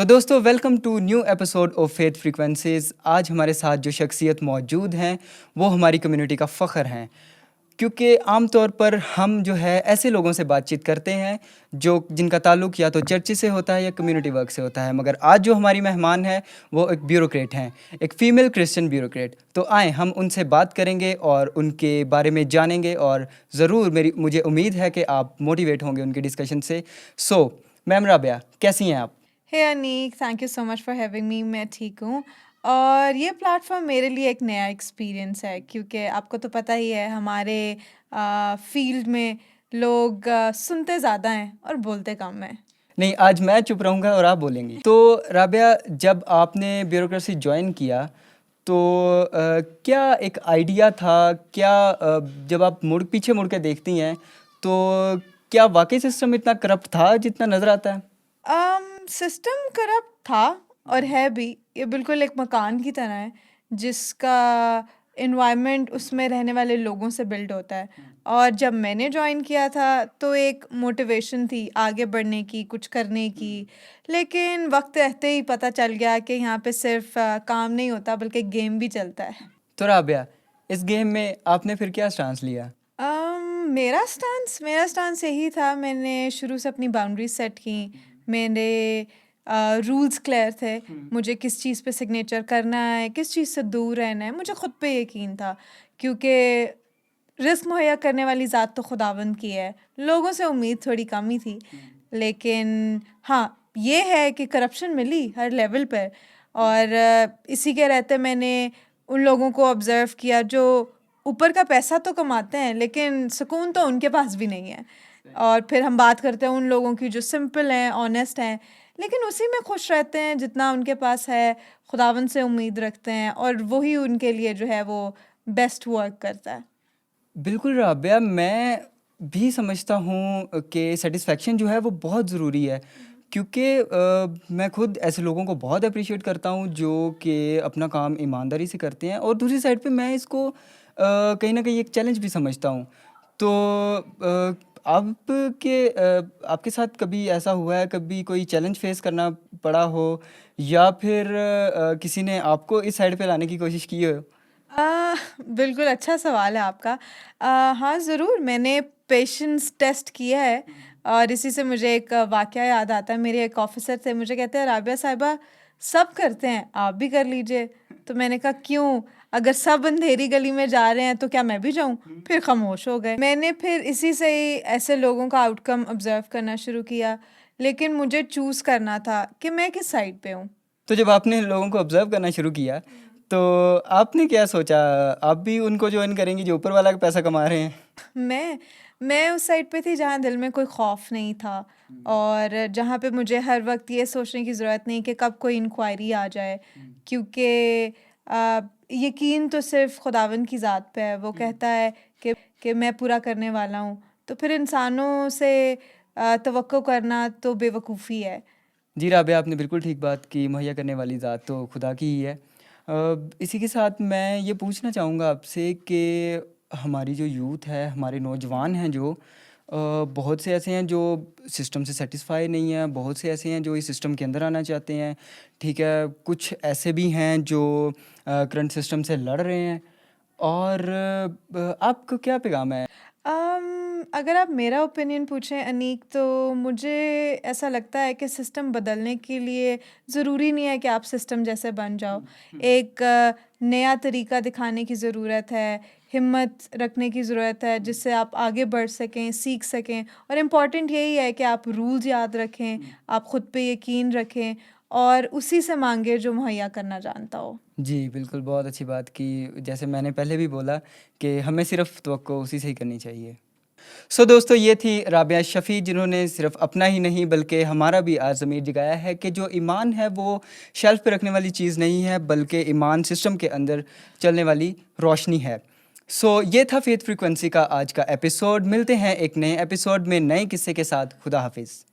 तो दोस्तों welcome to new episode of faith frequencies. आज हमारे साथ जो शख्सियत मौजूद हैं वो हमारी कम्युनिटी का फ़ख्र हैं, क्योंकि आम तौर पर हम जो है ऐसे लोगों से बातचीत करते हैं जो जिनका ताल्लुक़ या तो चर्च से होता है या कम्युनिटी वर्क से होता है। मगर आज जो हमारी मेहमान है वो एक ब्यूरोक्रेट हैं, एक फ़ीमेल क्रिश्चियन ब्यूरोक्रेट। तो आए हम उनसे बात करेंगे और उनके बारे में जानेंगे, और ज़रूर मुझे उम्मीद है कि आप मोटिवेट होंगे उनके डिस्कशन से। सो मैम राबिया, कैसी हैं आप? Hey Aneek, thank you so much for having me. मैं ठीक हूँ और ये प्लेटफॉर्म मेरे लिए एक नया एक्सपीरियंस है, क्योंकि आपको तो पता ही है हमारे फील्ड में लोग सुनते ज़्यादा हैं और बोलते कम हैं। नहीं, आज मैं चुप रहूँगा और आप बोलेंगी। तो राबिया, जब आपने ब्यूरोक्रेसी ज्वाइन किया तो क्या एक आइडिया था, क्या जब आप पीछे मुड़ के देखती हैं तो क्या वाकई सिस्टम इतना करप्ट था जितना नज़र आता है? सिस्टम करप्ट था और है भी। ये बिल्कुल एक मकान की तरह है जिसका इन्वायरमेंट उसमें रहने वाले लोगों से बिल्ड होता है। और जब मैंने जॉइन किया था तो एक मोटिवेशन थी आगे बढ़ने की, कुछ करने की। लेकिन वक्त रहते ही पता चल गया कि यहाँ पे सिर्फ काम नहीं होता बल्कि गेम भी चलता है। तो राबिया, इस गेम में आपने फिर क्या स्टांस लिया? मेरा स्टांस यही था। मैंने शुरू से अपनी बाउंड्रीज सेट की। मेरे रूल्स क्लियर थे। मुझे किस चीज़ पे सिग्नेचर करना है, किस चीज़ से दूर रहना है, मुझे खुद पे यकीन था, क्योंकि रिस्क मुहैया करने वाली ज़ात तो खुदावंद की है। लोगों से उम्मीद थोड़ी कम ही थी। लेकिन हाँ, ये है कि करप्शन मिली हर लेवल पर। और इसी के रहते मैंने उन लोगों को ऑब्ज़र्व किया जो ऊपर का पैसा तो कमाते हैं लेकिन सुकून तो उनके पास भी नहीं है। और फिर हम बात करते हैं उन लोगों की जो सिंपल हैं, ऑनेस्ट हैं, लेकिन उसी में खुश रहते हैं जितना उनके पास है, खुदावंद से उम्मीद रखते हैं और वही उनके लिए जो है वो बेस्ट वर्क करता है। बिल्कुल राबिया, मैं भी समझता हूँ कि सेटिस्फेक्शन जो है वो बहुत ज़रूरी है, क्योंकि मैं खुद ऐसे लोगों को बहुत अप्रिशिएट करता हूँ जो कि अपना काम ईमानदारी से करते हैं। और दूसरी साइड पे मैं इसको कहीं ना कहीं एक चैलेंज भी समझता हूँ। तो आपके साथ कभी ऐसा हुआ है, कभी कोई चैलेंज फेस करना पड़ा हो, या फिर किसी ने आपको इस साइड पे लाने की कोशिश की हो? बिल्कुल अच्छा सवाल है आपका। हाँ, ज़रूर मैंने पेशेंस टेस्ट किया है और इसी से मुझे एक वाक़या याद आता है। मेरे एक ऑफ़िसर थे, मुझे कहते हैं, "राबिया साहिबा, सब करते हैं, आप भी कर लीजिए।" तो मैंने कहा, "क्यों? अगर सब अंधेरी गली में जा रहे हैं तो क्या मैं भी जाऊँ?" फिर ख़ामोश हो गए। मैंने फिर इसी से ही ऐसे लोगों का आउटकम ऑब्ज़र्व करना शुरू किया, लेकिन मुझे चूज़ करना था कि मैं किस साइड पे हूँ। तो जब आपने लोगों को ऑब्जर्व करना शुरू किया तो आपने क्या सोचा? आप भी उनको ज्वाइन करेंगी जो ऊपर वाला का पैसा कमा रहे हैं? मैं मैं उस साइड पे थी जहाँ दिल में कोई खौफ नहीं था और जहाँ पे मुझे हर वक्त ये सोचने की ज़रूरत नहीं कि कब कोई इंक्वायरी आ जाए, क्योंकि अ, यकीन तो सिर्फ खुदावंद की ज़ात पे है। वो कहता है कि मैं पूरा करने वाला हूँ, तो फिर इंसानों से तवक्को करना तो बेवकूफ़ी है। जी राबिया, आपने बिल्कुल ठीक बात की। मुहैया करने वाली ज़ात तो खुदा की ही है। इसी के साथ मैं ये पूछना चाहूँगा आपसे कि हमारी जो यूथ है, हमारे नौजवान हैं जो बहुत से ऐसे हैं जो सिस्टम से सेटिस्फाई नहीं है, बहुत से ऐसे हैं जो इस सिस्टम के अंदर आना चाहते हैं, ठीक है। कुछ ऐसे भी हैं जो करंट सिस्टम से लड़ रहे हैं। और आपका क्या पैगाम है? अगर आप मेरा ओपिनियन पूछें अनीक, तो मुझे ऐसा लगता है कि सिस्टम बदलने के लिए ज़रूरी नहीं है कि आप सिस्टम जैसे बन जाओ। एक नया तरीका दिखाने की ज़रूरत है, हिम्मत रखने की ज़रूरत है जिससे आप आगे बढ़ सकें, सीख सकें। और इम्पॉर्टेंट यही है कि आप रूल्स याद रखें, आप खुद पे यकीन रखें और उसी से मांगे जो मुहैया करना जानता हो। जी, बिल्कुल, बहुत अच्छी बात की। जैसे मैंने पहले भी बोला कि हमें सिर्फ़ तवक्को उसी से ही करनी चाहिए। सो दोस्तों, ये थी राबिया शफ़ी, जिन्होंने सिर्फ़ अपना ही नहीं बल्कि हमारा भी आज ज़मीर जगाया है कि जो ईमान है वो शेल्फ़ पे रखने वाली चीज़ नहीं है, बल्कि ईमान सिस्टम के अंदर चलने वाली रोशनी है। सो ये था फेथ फ्रीक्वेंसी का आज का एपिसोड। मिलते हैं एक नए एपिसोड में नए किस्से के साथ। खुदा हाफ़िज़।